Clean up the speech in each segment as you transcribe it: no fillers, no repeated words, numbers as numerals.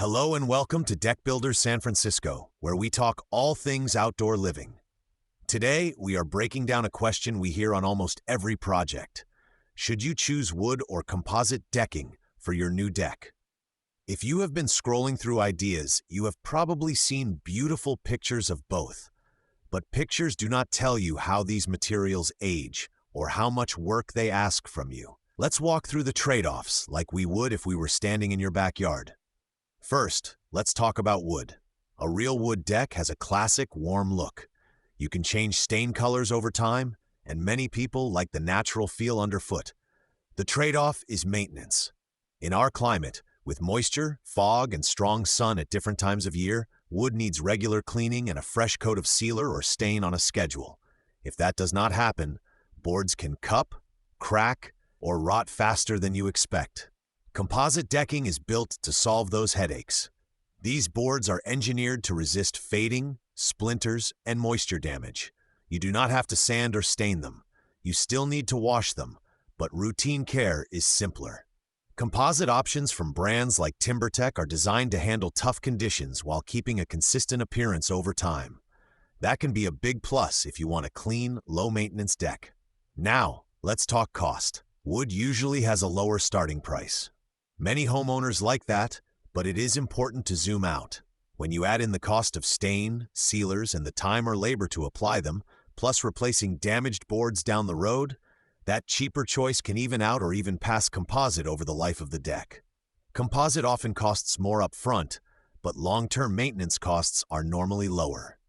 Hello and welcome to Deck Builders San Francisco, where we talk all things outdoor living. Today, we are breaking down a question we hear on almost every project. Should you choose wood or composite decking for your new deck? If you have been scrolling through ideas, you have probably seen beautiful pictures of both. But pictures do not tell you how these materials age or how much work they ask from you. Let's walk through the trade-offs like we would if we were standing in your backyard. First, let's talk about wood. A real wood deck has a classic, warm look. You can change stain colors over time, and many people like the natural feel underfoot. The trade-off is maintenance. In our climate, with moisture, fog, and strong sun at different times of year, wood needs regular cleaning and a fresh coat of sealer or stain on a schedule. If that does not happen, boards can cup, crack, or rot faster than you expect. Composite decking is built to solve those headaches. These boards are engineered to resist fading, splinters, and moisture damage. You do not have to sand or stain them. You still need to wash them, but routine care is simpler. Composite options from brands like TimberTech are designed to handle tough conditions while keeping a consistent appearance over time. That can be a big plus if you want a clean, low-maintenance deck. Now, let's talk cost. Wood usually has a lower starting price. Many homeowners like that, but it is important to zoom out. When you add in the cost of stain, sealers, and the time or labor to apply them, plus replacing damaged boards down the road, that cheaper choice can even out or even pass composite over the life of the deck. Composite often costs more upfront, but long-term maintenance costs are normally lower.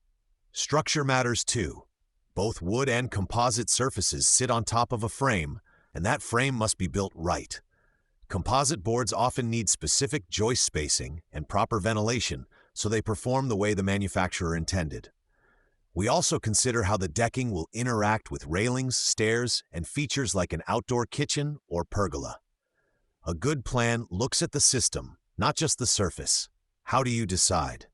Structure matters too. Both wood and composite surfaces sit on top of a frame, and that frame must be built right. Composite boards often need specific joist spacing and proper ventilation, so they perform the way the manufacturer intended. We also consider how the decking will interact with railings, stairs, and features like an outdoor kitchen or pergola. A good plan looks at the system, not just the surface. How do you decide?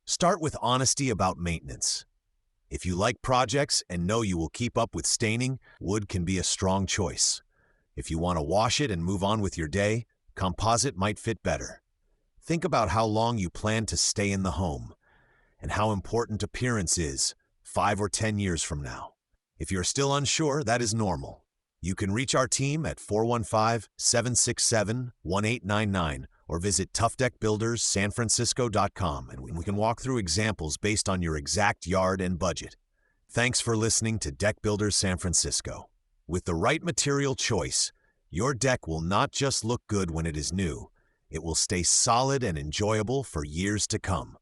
Start with honesty about maintenance. If you like projects and know you will keep up with staining, wood can be a strong choice. If you want to wash it and move on with your day, composite might fit better. Think about how long you plan to stay in the home and how important appearance is 5 or 10 years from now. If you're still unsure, that is normal. You can reach our team at 415-767-1899 or visit toughdeckbuilderssanfrancisco.com and we can walk through examples based on your exact yard and budget. Thanks for listening to Deck Builders San Francisco. With the right material choice, your deck will not just look good when it is new, it will stay solid and enjoyable for years to come.